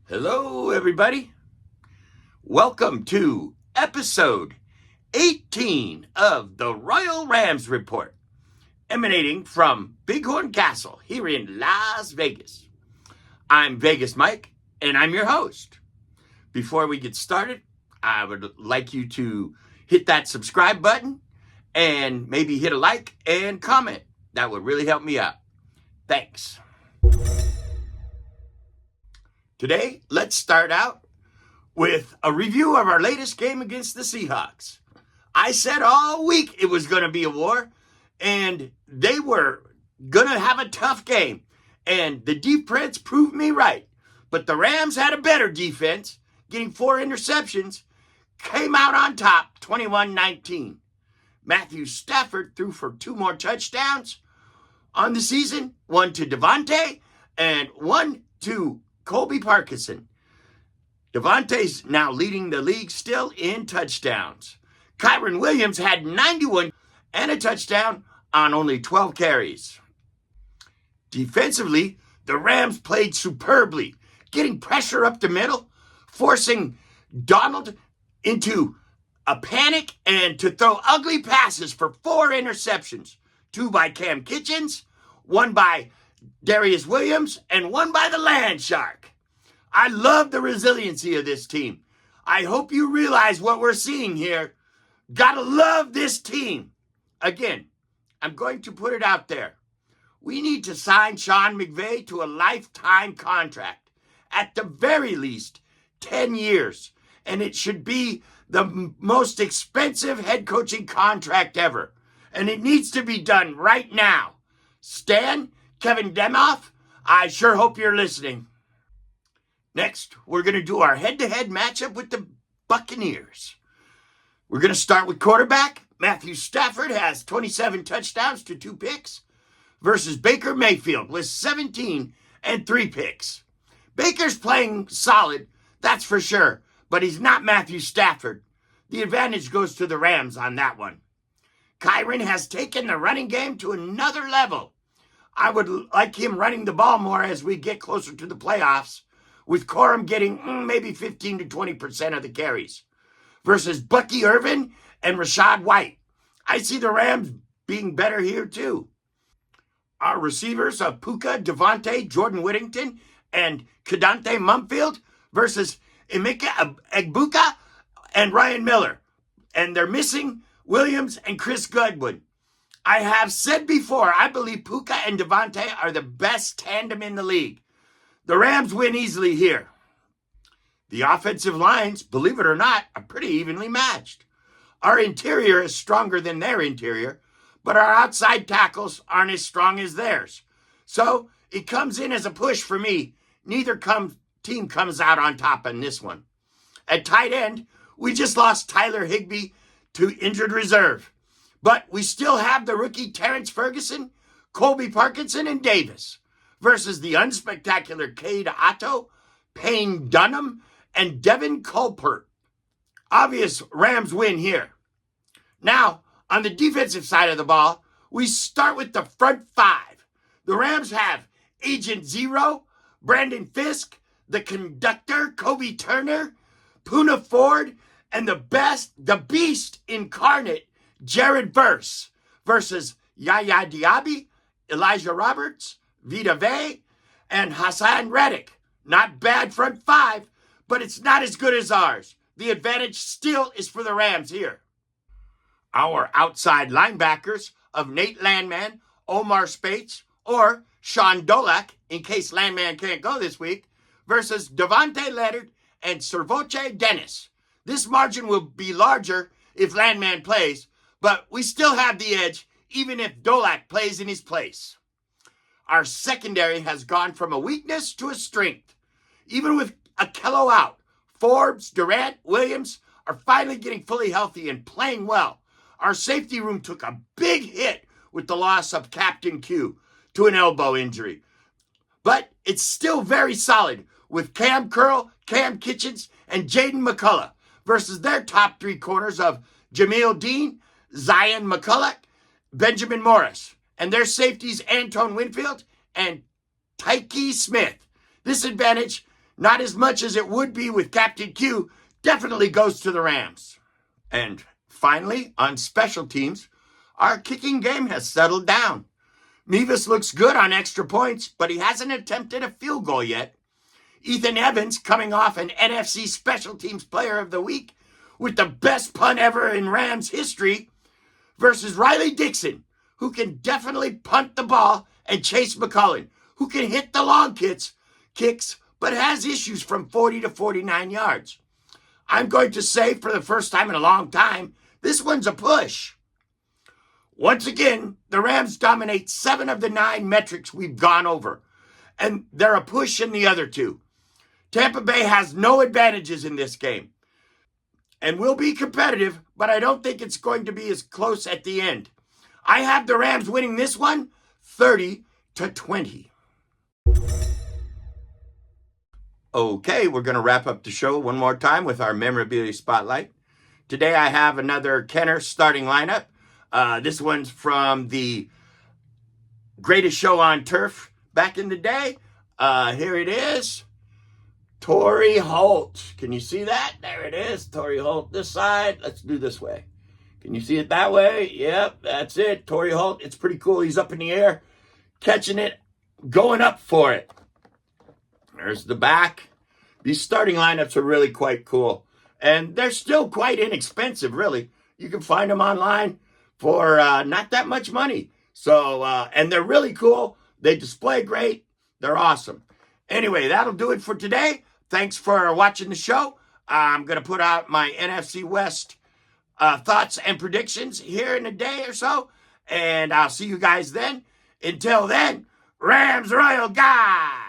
Hello, everybody. Welcome to episode 18 of the Royal Rams Report, emanating from Bighorn Castle here in Las Vegas. I'm Vegas Mike, and I'm your host. Before we get started, I would like you to hit that subscribe button and maybe hit a like and comment. That would really help me out. Thanks. Today, let's start out with a review of our latest game against the Seahags. I said all week it was going to be a war, and they were going to have a tough game, and the defense proved me right. But the Rams had a better defense, getting 4 interceptions, came out on top 21-19. Matthew Stafford threw for 2 more touchdowns on the season, one to Devontae and one to Colby Parkinson. Devontae's now leading the league still in touchdowns. Kyren Williams had 91 and a touchdown on only 12 carries. Defensively, the Rams played superbly, getting pressure up the middle, forcing Donald into a panic and to throw ugly passes for 4 interceptions. 2 by Cam Kitchens, 1 by Darius Williams, and 1 by the Land Shark. I love the resiliency of this team. I hope you realize what we're seeing here. Gotta love this team. Again, I'm going to put it out there. We need to sign Sean McVay to a lifetime contract. At the very least, 10 years. And it should be the most expensive head coaching contract ever. And it needs to be done right now. Stan, Kevin Demoff, I sure hope you're listening. Next, we're going to do our head-to-head matchup with the Buccaneers. We're going to start with quarterback. Matthew Stafford has 27 touchdowns to 2 picks versus Baker Mayfield with 17 and 3 picks. Baker's playing solid, that's for sure, but he's not Matthew Stafford. The advantage goes to the Rams on that one. Kyren has taken the running game to another level. I would like him running the ball more as we get closer to the playoffs, with Corum getting maybe 15 to 20% of the carries, versus Bucky Irvin and Rachaad White. I see the Rams being better here too. Our receivers of Puka, Devontae, Jordan Whittington, and Kadante Mumfield versus Emeka Egbuka and Ryan Miller. And they're missing Williams and Chris Godwin. I have said before, I believe Puka and Devontae are the best tandem in the league. The Rams win easily here. The offensive lines, believe it or not, are pretty evenly matched. Our interior is stronger than their interior, but our outside tackles aren't as strong as theirs. So it comes in as a push for me. Neither team comes out on top in this one. At tight end, we just lost Tyler Higbee to injured reserve. But we still have the rookie Terrence Ferguson, Colby Parkinson, and Davis versus the unspectacular Cade Otto, Payne Dunham, and Devin Culpert. Obvious Rams win here. Now, on the defensive side of the ball, we start with the front 5. The Rams have Agent Zero, Brandon Fisk, the conductor, Kobe Turner, Poona Ford, and the beast incarnate, Jared Verse versus Yaya Diaby, Elijah Roberts, Vita Vea, and Hassan Reddick. Not bad front 5, but it's not as good as ours. The advantage still is for the Rams here. Our outside linebackers of Nate Landman, Omar Spates, or Sean Dolak, in case Landman can't go this week, versus Devontae Leonard and Servoche Dennis. This margin will be larger if Landman plays, but we still have the edge even if Dolak plays in his place. Our secondary has gone from a weakness to a strength. Even with Akello out, Forbes, Durant, Williams are finally getting fully healthy and playing well. Our safety room took a big hit with the loss of Captain Q to an elbow injury. But it's still very solid with Cam Curl, Cam Kitchens, and Jaden McCullough versus their top 3 corners of Jameel Dean, Zion McCullough, Benjamin Morris, and their safeties Antone Winfield and Tyke Smith. This advantage not as much as it would be with Captain Q, definitely goes to the Rams. And finally, on special teams, our kicking game has settled down. Mevis looks good on extra points, but he hasn't attempted a field goal yet. Ethan Evans, coming off an NFC Special Teams Player of the Week with the best punt ever in Rams history, versus Riley Dixon, who can definitely punt the ball, and Chase McCullin, who can hit the long kicks, but has issues from 40 to 49 yards. I'm going to say, for the first time in a long time, this one's a push. Once again, the Rams dominate 7 of the 9 metrics we've gone over, and they're a push in the other 2. Tampa Bay has no advantages in this game and will be competitive, but I don't think it's going to be as close at the end. I have the Rams winning this one 30-20. Okay, we're going to wrap up the show one more time with our memorabilia spotlight. Today I have another Kenner starting lineup. This one's from the greatest show on turf back in the day. Here it is. Torrey Holt. Can you see that? There it is. Torrey Holt this side. Let's do this way. Can you see it that way? Yep, that's it. Torrey Holt. It's pretty cool. He's up in the air, catching it, going up for it. There's the back. These starting lineups are really quite cool. And they're still quite inexpensive, really. You can find them online for not that much money. So, and they're really cool. They display great. They're awesome. Anyway, that'll do it for today. Thanks for watching the show. I'm going to put out my NFC West thoughts and predictions here in a day or so. And I'll see you guys then. Until then, Rams Royal Guy.